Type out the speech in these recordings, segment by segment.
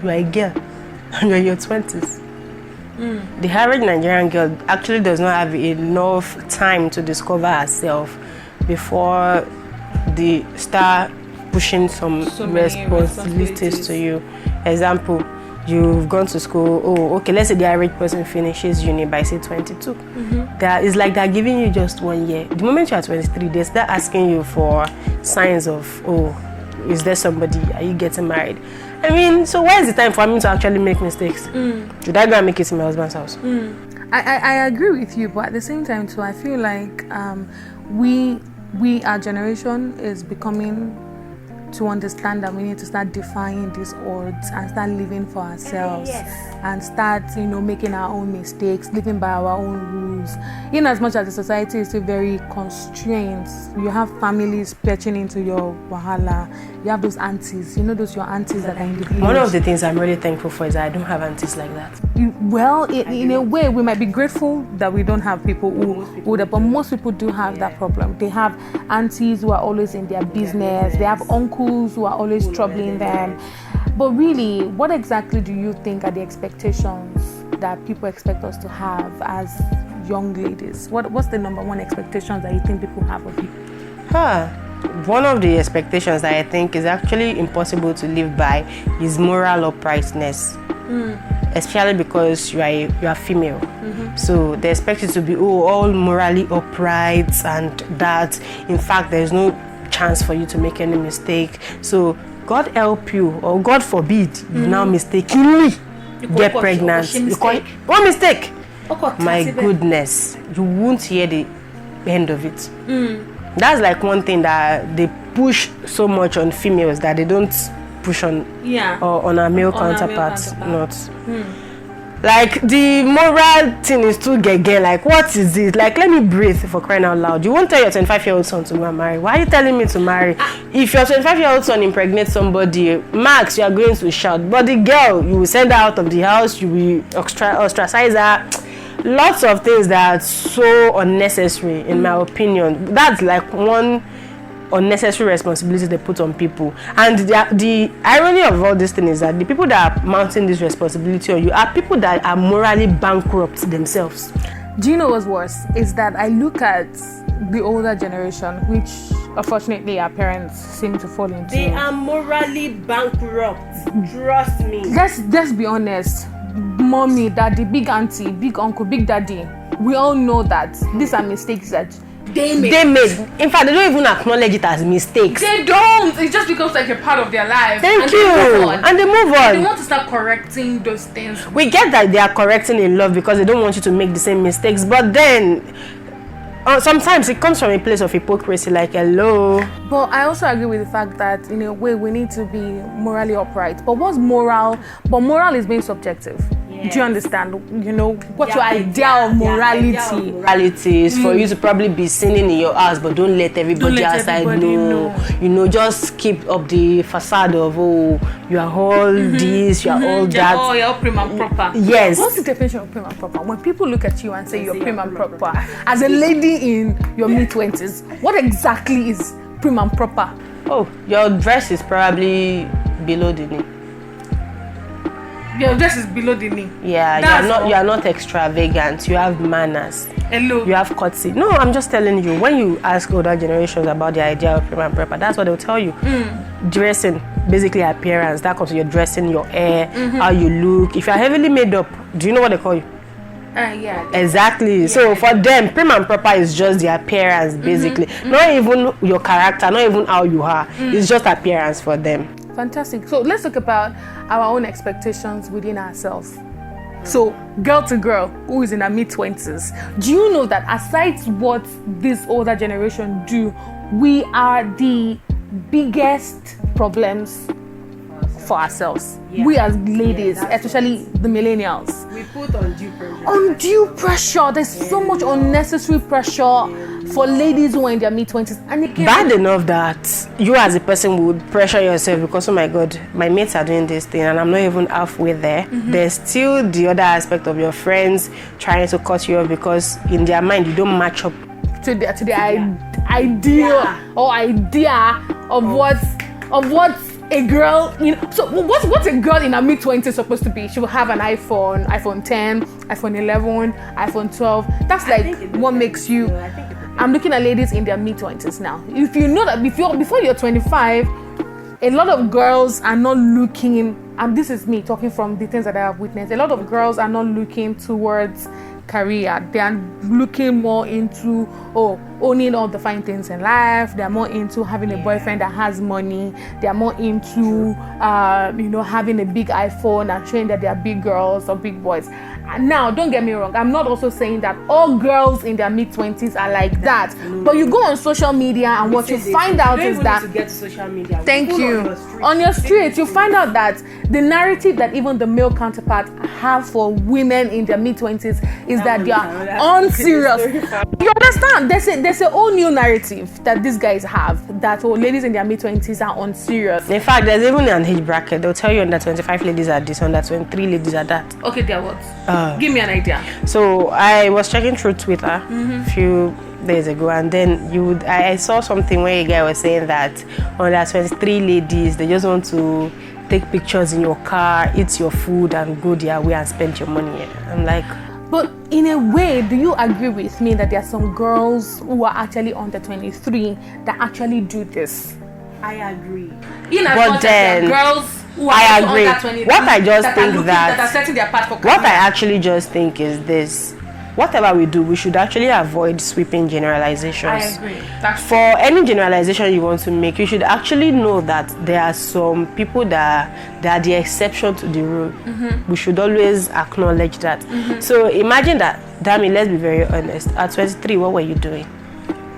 you're a girl and you're in your 20s. The average Nigerian girl actually does not have enough time to discover herself before they start pushing some responsibilities to you. Example, you've gone to school, okay, let's say the average person finishes uni by say 22. It's like they're giving you just 1 year. The moment you are 23, they start asking you for signs of, is there somebody, are you getting married? I mean, so why is the time for me to actually make mistakes? Should I go and make it in my husband's house? I agree with you, but at the same time too, I feel like our generation is becoming to understand that we need to start defying these odds and start living for ourselves and start, making our own mistakes, living by our own rules. In as much as the society is still very constrained, you have families pitching into your wahala. You have those aunties, those your aunties that are in the village. One of the things I'm really thankful for is that I don't have aunties like that. In a way, we might be grateful that we don't have people who but most people do have that problem. They have aunties who are always in their business. They have uncles who are always troubling them. But really, what exactly do you think are the expectations that people expect us to have as young ladies? What's the number one expectations that you think people have of you? One of the expectations that I think is actually impossible to live by is moral uprightness. Especially because you are female. So they expect you to be all morally upright and that. In fact, there's no chance for you to make any mistake. So God help you, or God forbid, you now mistakenly get pregnant. What mistake? My goodness, you won't hear the end of it. That's like one thing that they push so much on females that they don't push on on our male counterparts. Like the moral thing is too gege. Like, what is it? Like, let me breathe, for crying out loud. You won't tell your 25-year-old son to go and marry. Why are you telling me to marry? If your 25-year-old son impregnates somebody, max, you are going to shout. But the girl, you will send her out of the house, you will ostracize her. Lots of things that are so unnecessary, in my opinion. That's like one unnecessary responsibility they put on people. And the irony of all this thing is that the people that are mounting this responsibility on you are people that are morally bankrupt themselves. Do you know what's worse? Is that I look at the older generation, which unfortunately our parents seem to fall into. They are morally bankrupt. Trust me. Let's be honest. Mommy, daddy, big auntie, big uncle, big daddy, we all know that these are mistakes that they made. In fact, they don't even acknowledge it as mistakes. They don't. It just becomes like a part of their life. Thank you. And they move on. They want to start correcting those things. We get that they are correcting in love because they don't want you to make the same mistakes. But then, sometimes it comes from a place of hypocrisy, like, hello. But I also agree with the fact that, in a way, we need to be morally upright. But what's moral? But moral is being subjective. Do you understand? What's your idea of morality? Morality is for you to probably be sinning in your house, but don't let everybody outside know. Just keep up the facade of, you are all this, you are all that. You're all prim and proper. Yes. What's the definition of prim and proper? When people look at you and say you're prim and proper, as a lady in your mid-20s, what exactly is prim and proper? Your dress is probably below the knee. Your dress is below the knee. Yeah, you are not extravagant. You have manners. Hello. You have courtesy. No, I'm just telling you. When you ask older generations about the idea of prim and proper, that's what they'll tell you. Dressing, basically appearance. That comes to your dressing, your hair, how you look. If you're heavily made up, do you know what they call you? Exactly. Yeah, so for them, prim and proper is just the appearance, basically. Not even your character, not even how you are. It's just appearance for them. Fantastic. So let's talk about our own expectations within ourselves. So, girl to girl who is in her mid-20s, do you know that aside what this older generation do, we are the biggest problems for ourselves? We as ladies, especially the millennials, we put undue pressure. Undue pressure. There's so much unnecessary pressure for ladies who are in their mid-20s. And again, bad enough that you as a person would pressure yourself because, oh my God, my mates are doing this thing and I'm not even halfway there. There's still the other aspect of your friends trying to cut you off because in their mind you don't match up to the idea or idea of what a girl, so what's a girl in her mid-20s supposed to be? She will have an iPhone 10, iPhone 11, iPhone 12. That's like what makes you. I'm looking at ladies in their mid-20s now. If you know that before you're 25, a lot of girls are not looking, and this is me talking from the things that I have witnessed, a lot of girls are not looking towards career. They are looking more into owning all the fine things in life. They are more into having a boyfriend that has money. They are more into having a big iPhone and showing that they are big girls or big boys. And now, don't get me wrong, I'm not also saying that all girls in their mid-20s are like that. But you go on social media and what you find out is that, to get to social media. Thank you. On your street, you find out that the narrative that even the male counterparts have for women in their mid-20s is that they are unserious. You understand? There's a whole new narrative that these guys have, that ladies in their mid-20s are unserious. In fact, there's even an age bracket. They'll tell you under 25 ladies are this, under 23 ladies are that. Okay, they're what? Give me an idea. So I was checking through Twitter a few days ago, and then I saw something where a guy was saying that under 23 ladies, they just want to take pictures in your car, eat your food, and go their way and spend your money. I'm like, but in a way, do you agree with me that there are some girls who are actually under 23 that actually do this? I agree. But then girls who are I agree. under 23 What I just think that are setting their path for career. what I actually just think is this: whatever we do, we should actually avoid sweeping generalizations. I agree. For any generalization you want to make, you should actually know that there are some people that are the exception to the rule. We should always acknowledge that. So imagine that, Dami, let's be very honest. At 23, what were you doing?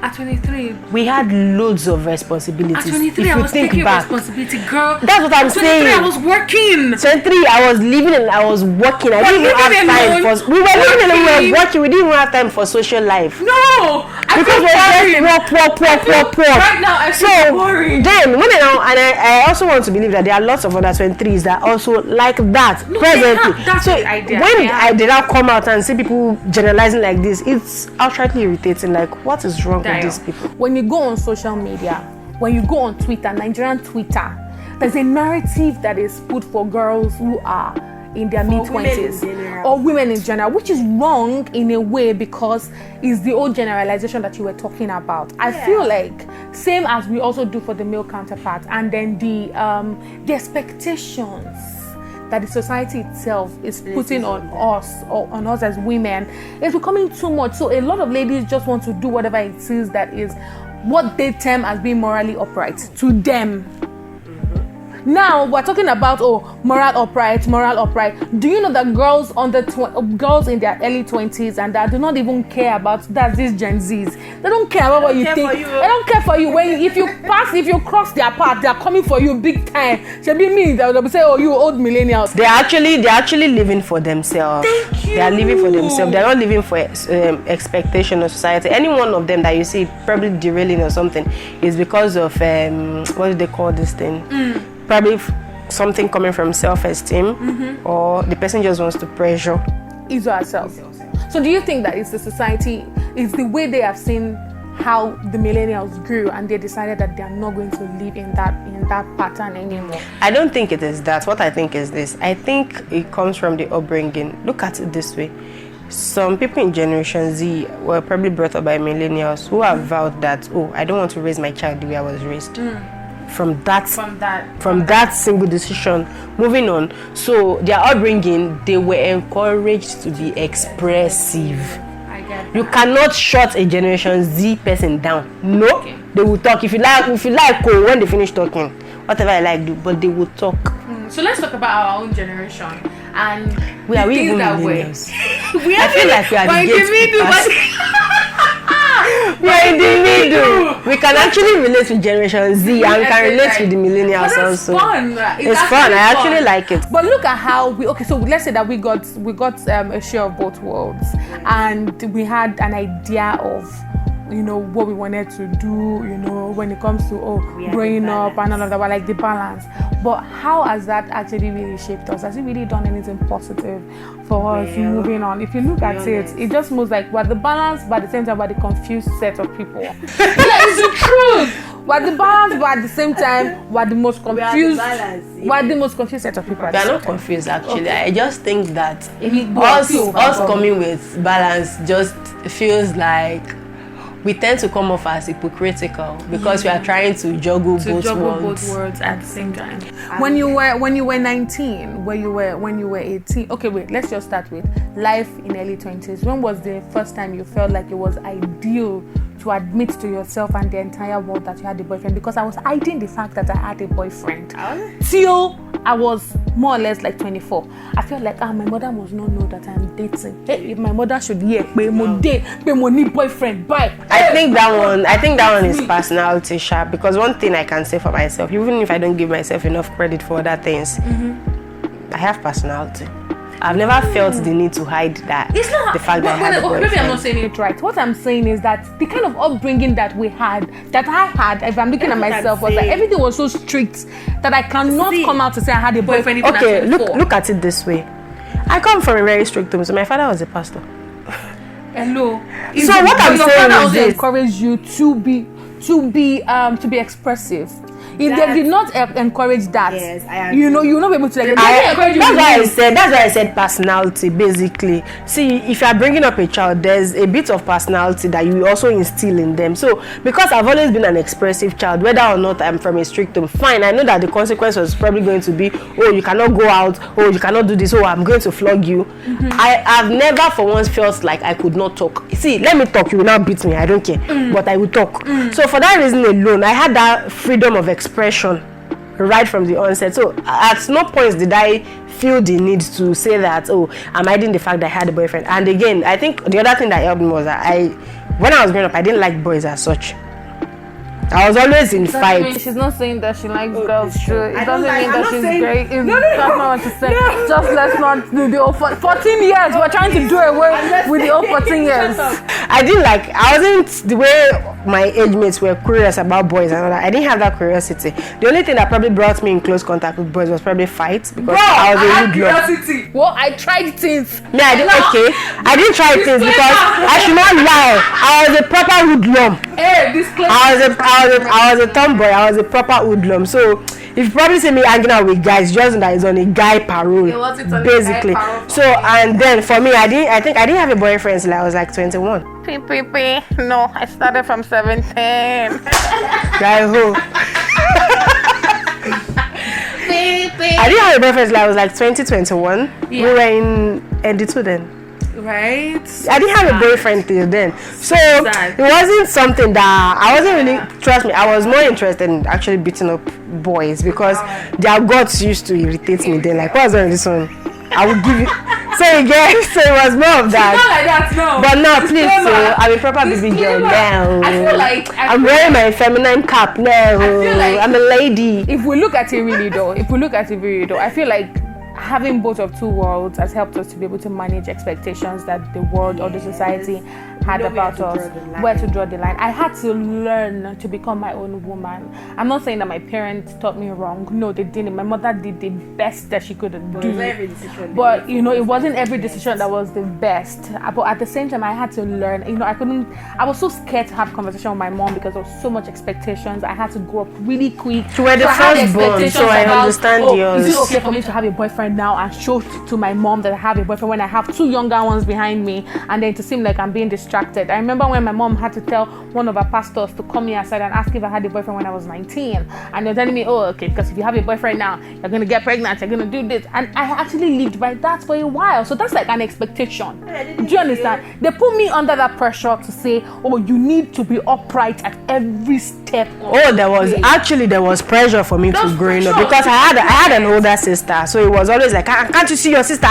At 23, we had loads of responsibilities. At 23, I was taking responsibility, girl. That's what I'm saying. 23, I was working. 23, I was living and I was working. I didn't even have time for. We were living and we were working. We didn't even have time for social life. No, because we were just work. Right now, I feel boring. Then, I also want to believe that there are lots of other 23s that also like that presently. That's the idea. When I did not come out and see people generalizing like this, it's outrightly irritating. Like, what is wrong with these people? When you go on social media, when you go on Twitter, Nigerian Twitter, there's a narrative that is put for girls who are in their mid-20s or women in general, which is wrong in a way because it's the old generalization that you were talking about. I feel like same as we also do for the male counterpart, and then the expectations that the society itself is putting on us or on us as women is becoming too much. So a lot of ladies just want to do whatever it is that is what they term as being morally upright to them. Now we're talking about moral upright. Do you know that girls girls in their early 20s and that do not even care about these Gen Zs? They don't care about what you think. They don't care for you. If you cross their path, they are coming for you big time. Should be me. They'll be saying, "Oh, you old millennials." They're actually living for themselves. Thank you. They are living for themselves. They're not living for expectation of society. Any one of them that you see probably derailing or something is because of what do they call this thing? Probably something coming from self-esteem, or the person just wants to pressure his or herself. So do you think that it's the society, it's the way they have seen how the millennials grew and they decided that they are not going to live in that pattern anymore? I don't think it is that. What I think is this. I think it comes from the upbringing. Look at it this way. Some people in Generation Z were probably brought up by millennials who have vowed that, I don't want to raise my child the way I was raised. From that single decision, moving on. So their upbringing, they were encouraged to be expressive. I get that. You cannot shut a Generation Z person down. No, okay. They will talk. If you like, when they finish talking, whatever I like do, but they will talk. So let's talk about our own generation and we even millennials. I feel like we are we are in the middle. We can actually relate to Generation Z and can relate with the millennials also. Fun. It's fun. I actually like it. But look at how so let's say that we got a share of both worlds, and we had an idea of what we wanted to do, when it comes to growing up and all of that, like the balance. But how has that actually really shaped us? Has it really done anything positive for us moving on? If you look at it just moves like we're the balance, but at the same time we're the confused set of people. That is the truth. We're the balance, but at the same time, we're the most confused. We're the most confused set of people. We are not confused actually. Okay. I just think that us coming with balance just feels like we tend to come off as hypocritical because we are trying to juggle both words at the same time. When you were 19, when you were 18. Okay, wait. Let's just start with life in early 20s. When was the first time you felt like it was ideal to admit to yourself and the entire world that you had a boyfriend? Because I was hiding the fact that I had a boyfriend till I was more or less like 24. I felt like my mother must not know that I'm dating. Hey, if my mother should hear, pay more date, pay more need boyfriend, bye. I think that one is personality sharp, because one thing I can say for myself, even if I don't give myself enough credit for other things, I have personality. I've never felt the need to hide that. It's not the fact that I had a boyfriend. Maybe I'm not saying it right. What I'm saying is that the kind of upbringing that I had, if I'm looking at myself, was that everything was so strict that I cannot come out to say I had a boyfriend. Even okay, look at it this way. I come from a very strict home, so my father was a pastor. Hello. So what I'm saying is this: encourage you to be expressive. If they did not encourage that, yes, you'll not be able to. That's why I said personality. Basically, see, if you are bringing up a child, there's a bit of personality that you also instill in them. So, because I've always been an expressive child, whether or not I'm from a strict home, fine. I know that the consequence was probably going to be, oh, you cannot go out, oh, you cannot do this, oh, I'm going to flog you. I've never for once felt like I could not talk. See, let me talk. You will not beat me. I don't care, but I will talk. So for that reason alone, I had that freedom of expression right from the onset. So at no point did I feel the need to say that, oh, I'm hiding the fact that I had a boyfriend. And again, I think the other thing that helped me was that when I was growing up, I didn't like boys as such. I was always in fights. She's not saying that she likes girls too. It doesn't mean that she's great. That's not what to say. Just let's not do the old 14 years. We're trying to do away with the old 14 years. I wasn't the way my age mates were curious about boys and all that. I didn't have that curiosity. The only thing that probably brought me in close contact with boys was probably fights, because I was a curiosity. Well, I tried things. Yeah, I didn't try things because I should not lie. I was a proper hoodlum. Hey, disclaimer. I was a tomboy. I was a proper hoodlum. So if you probably see me hanging out with guys, just that it's on a guy parole, basically. So and then for me, I think I didn't have a boyfriend till I was like 21. No, I started from 17. Guy who? I didn't have a boyfriend till I was like 2021. Yeah. We were in ND2 then. Right. I didn't have a boyfriend till then, so it wasn't something that I wasn't really. Trust me, I was more interested in actually beating up boys because their guts used to irritate me. Then, like, what's on this one? I would give you. So again, so it was more of that. Not like that, no. But no, please, so I'm a proper baby girl now. I feel like I'm wearing my feminine cap now. I'm a lady. If we look at it really though, I feel like having both of two worlds has helped us to be able to manage expectations that the world or the society had about us, where to draw the line. I had to learn to become my own woman. I'm not saying that my parents taught me wrong. No, they didn't. My mother did the best that she could do. But it wasn't every decision that was the best. But at the same time, I had to learn. I was so scared to have conversation with my mom because there was so much expectations. I had to grow up really quick. You were the first born, so I understand yours. Is it okay for me to have a boyfriend now and show to my mom that I have a boyfriend when I have two younger ones behind me, and then to seem like I'm being distracted? I remember when my mom had to tell one of our pastors to come me aside and ask if I had a boyfriend when I was 19, and they're telling me, oh, okay, because if you have a boyfriend now, you're going to get pregnant, you're going to do this. And I actually lived by that for a while. So that's like an expectation. Do you understand? They put me under that pressure to say, oh, you need to be upright at every step. There was pressure for me to growing up because I had an older sister, so it was always like, can't you see your sister?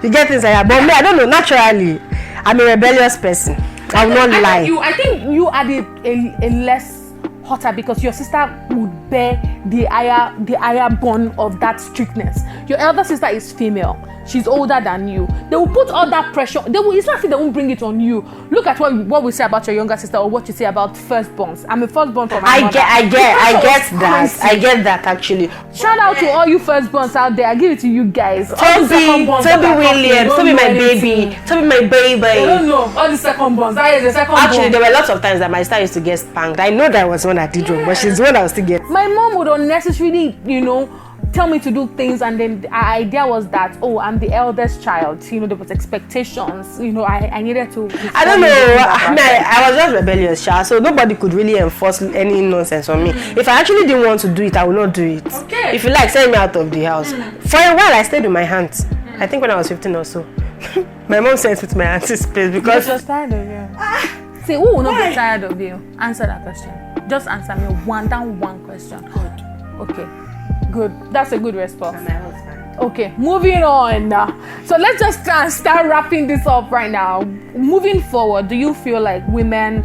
You get things like that. But me, I don't know, naturally I'm a rebellious person. I will not lie. I think you are a less hotter because your sister would bear the higher bond of that strictness. Your elder sister is female. she's older than you. They will put all that pressure. It's not that they won't bring it on you. Look at what we say about your younger sister, or what you say about firstborns. I'm a firstborn for my mother. I get that actually. Shout out to all you firstborns out there. I give it to you guys. Toby Williams, Toby my baby. I don't know. All the second-borns. That is the second born. Actually, there were lots of times that my sister used to get spanked. I know that was one that did wrong, but she's the one that was still get. My mom would unnecessarily, tell me to do things, and then the idea was that, I'm the eldest child. There was expectations. I needed to. I don't know. I was just rebellious, child, so nobody could really enforce any nonsense on me. If I actually didn't want to do it, I would not do it. Okay. If you like, send me out of the house. For a while, I stayed with my aunts. I think when I was 15 or so. My mom sent me to my auntie's place because she was tired of you. See, who will not be tired of you? Answer that question. Just answer me one question. Good. Okay. Good. That's a good response. And my husband. Okay, moving on. So let's just start wrapping this up right now. Moving forward, do you feel like women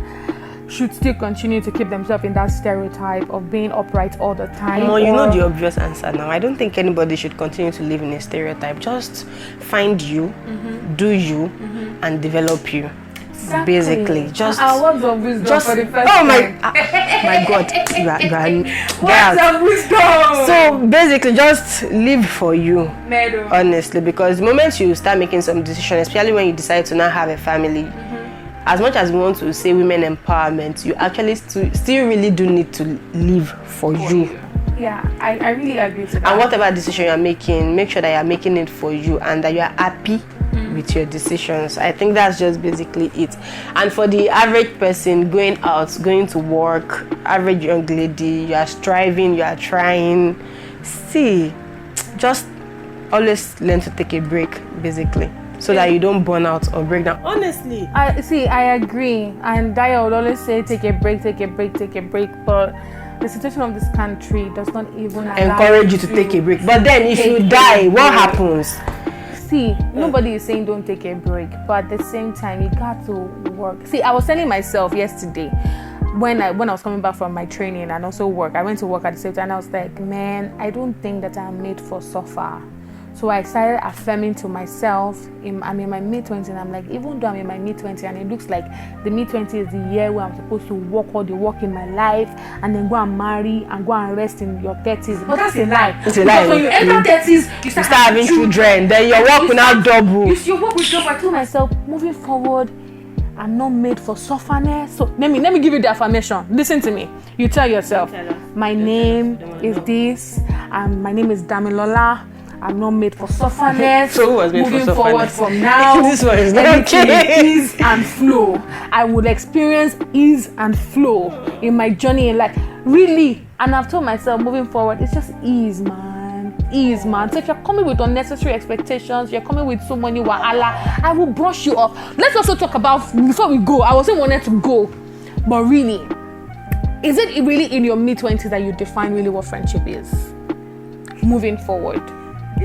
should still continue to keep themselves in that stereotype of being upright all the time? No, you know the obvious answer now. I don't think anybody should continue to live in a stereotype. Just find you, do you, and develop you. Exactly. Basically, just words of wisdom for the first my time. God, you are words of wisdom. So basically, just live for you. Meadow. Honestly, because the moment you start making some decisions, especially when you decide to now have a family, as much as we want to say women empowerment, you actually still really do need to live for you. Yeah, I really agree to that. And whatever decision you are making, make sure that you are making it for you and that you are happy with your decisions. I think that's just basically it. And for the average person going out, going to work, average young lady, you are striving, you are trying. See, just always learn to take a break, basically, so that you don't burn out or break down. Honestly. I agree. And Daya would always say, take a break. But the situation of this country does not even encourage you to take a break. But then if you die, what happens? See, nobody is saying don't take a break, but at the same time, you got to work. See, I was telling myself yesterday, when I was coming back from my training and also work, I went to work at the same time, and I was like, man, I don't think that I'm made for suffer. So I started affirming to myself, I'm in my mid-20s, and I'm like, even though I'm in my mid-20s, and it looks like the mid-20s is the year where I'm supposed to work all the work in my life, and then go and marry, and go and rest in your 30s. But that's a lie. It's a lie. When you enter 30s, you start having children, then your work will now double. Your work will double. I told myself, moving forward, I'm not made for sufferness. So let me give you the affirmation. Listen to me. You tell yourself, my name is this, and my name is Damilola. I'm not made for sufferness. So who was made moving for forward sufferness? from now, This one is not everything okay. is ease and flow. I would experience ease and flow in my journey in life. Really. And I've told myself, moving forward, it's just ease, man. Ease, man. So if you're coming with unnecessary expectations, you're coming with so many wahala, I will brush you off. Let's also talk about, before we go, I wasn't wanted to go, but really, is it really in your mid-20s that you define really what friendship is? Moving forward.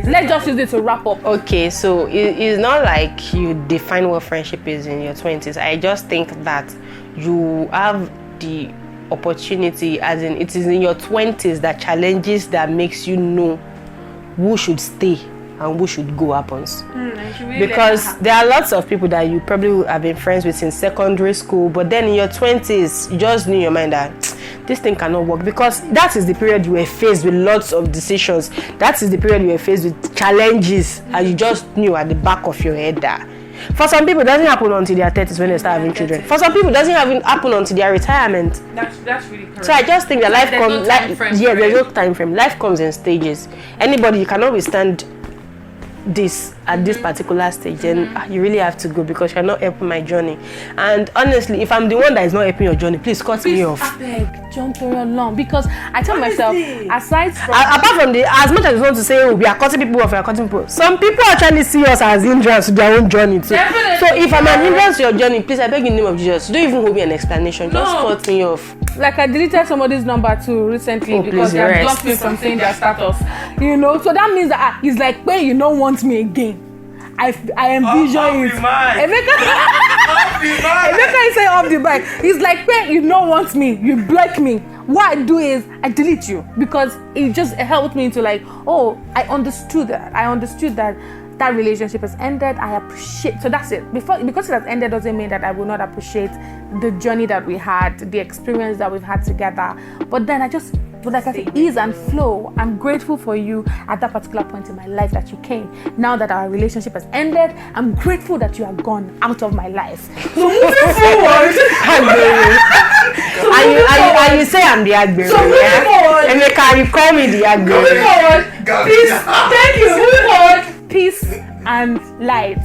Let's just use it to wrap up. Okay, so it's not like you define what friendship is in your 20s. I just think that you have the opportunity, as in it is in your 20s that challenges that makes you know who should stay and who should go happens. Because there are lots of people that you probably have been friends with in secondary school, but then in your 20s, you just knew in your mind that this thing cannot work, because that is the period you were faced with lots of decisions. That is the period you were faced with challenges, and you just knew at the back of your head that. For some people, it doesn't happen until their 30s when they start having children. For some people, it doesn't even happen until their retirement. That's really correct. So I just think that life comes, there's no time frame. Life comes in stages. Anybody, you cannot withstand this at this particular stage, and you really have to go, because you're not helping my journey. And honestly, if I'm the one that is not helping your journey, please cut me off. Jump very long, because I tell myself, aside from apart from the, as much as you want to say, oh, we are cutting people off, we are cutting people, some people actually see us as hindrance to their own journey too. Definitely. So if I'm an hindrance to your journey, please, I beg in the name of Jesus, don't even hold me an explanation. Just cut me off. Like, I deleted somebody's number too recently, because they have blocked me from saying their status. So that means that he's like, when you don't want me again, I envision it. Emeka say off the mic. He's like, when you don't want me, you block me. What I do is I delete you, because it just helped me to like, oh, I understood that that relationship has ended. I appreciate. So that's it. Because it has ended doesn't mean that I will not appreciate the journey that we had, the experience that we've had together. But then I just, like I said, ease and flow. I'm grateful for you at that particular point in my life that you came. Now that our relationship has ended, I'm grateful that you are gone out of my life. So moving forward, and you say I'm the Agbero. So moving forward, and you call me the Agbero. moving forward, peace. Thank you. Moving forward, peace and light.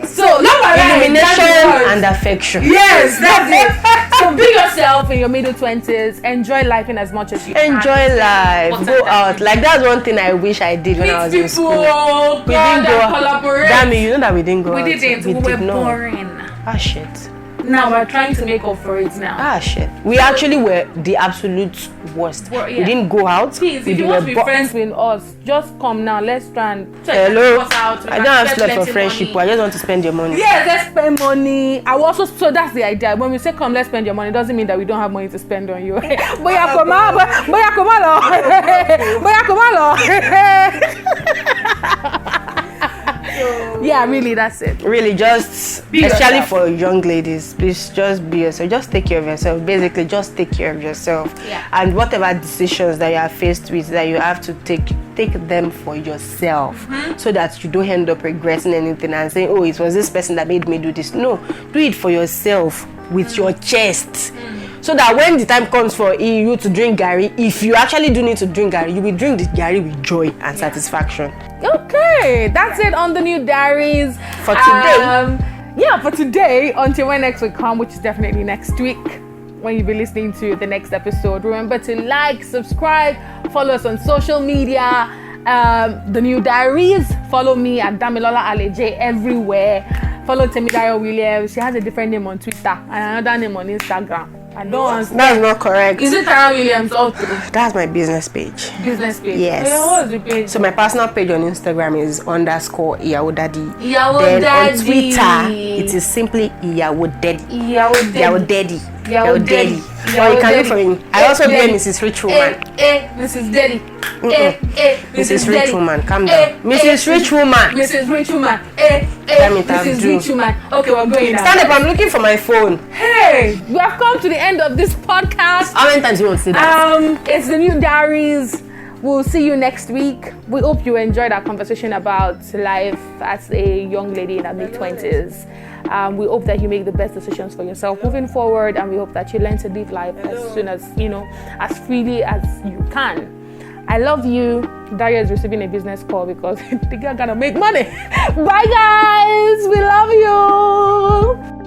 So illumination and affection. Yes, that's it. So be yourself in your middle 20s. Enjoy life in as much as you can. Enjoy life. Go out. Like that's one thing I wish I did when I was in school. We didn't go out. Damn, you know that we didn't go out. We didn't. We were boring. Ah shit. Now we're trying to make up for it now. Ah shit. We actually were the absolute worst. Well, yeah. We didn't go out. Please, if you want to be friends with us, just come now. Let's try and hello. Us out. I don't have slot for friendship. I just want to spend your money. Yes, let's spend money. I will also, so that's the idea. When we say come, let's spend your money, it doesn't mean that we don't have money to spend on you. Boya koma lo. Yeah, really, that's it. Really, just be especially yourself. for young ladies, please just be yourself. Just take care of yourself. Basically, just take care of yourself. Yeah. And whatever decisions that you are faced with, that you have to take them for yourself, so that you don't end up regretting anything and saying, "Oh, it was this person that made me do this." No, do it for yourself with your chest. So that when the time comes for you to drink Gary, if you actually do need to drink Gary, you will drink the Gary with joy and satisfaction. Okay, that's it on the Nude Diaries For today. For today, until when next week come, which is definitely next week, when you'll be listening to the next episode. Remember to like, subscribe, follow us on social media. The Nude Diaries. Follow me at Damilola Aleje everywhere. Follow Temidayo Williams. She has a different name on Twitter and another name on Instagram. I don't understand. That's not correct. Is it Tara Williams all through? That's my business page. Business page? Yes. Yeah, what is the page? So my personal page on Instagram is _Iyawo Daddy. Iyawo Then Daddy. on Twitter, it is simply Iyawo Daddy. Iyawo Daddy. Iyawo Daddy. Or you can look for me. I also be a Mrs. Rich Woman. Mrs. Daddy. Mrs. Rich Woman, calm down. Mrs. Rich Woman. Mrs. Rich Woman. Mrs. Rich Woman. Okay, we're going now. Stand up, I'm looking for my phone. Hey, we have come to the end of this podcast. How many times you want to say that? It's the Nude Diaries. We'll see you next week. We hope you enjoyed our conversation about life as a young lady in her mid-20s. We hope that you make the best decisions for yourself moving forward, and we hope that you learn to live life as soon as, as freely as you can. I love you. Daria is receiving a business call because the girl gotta make money. Bye guys, we love you.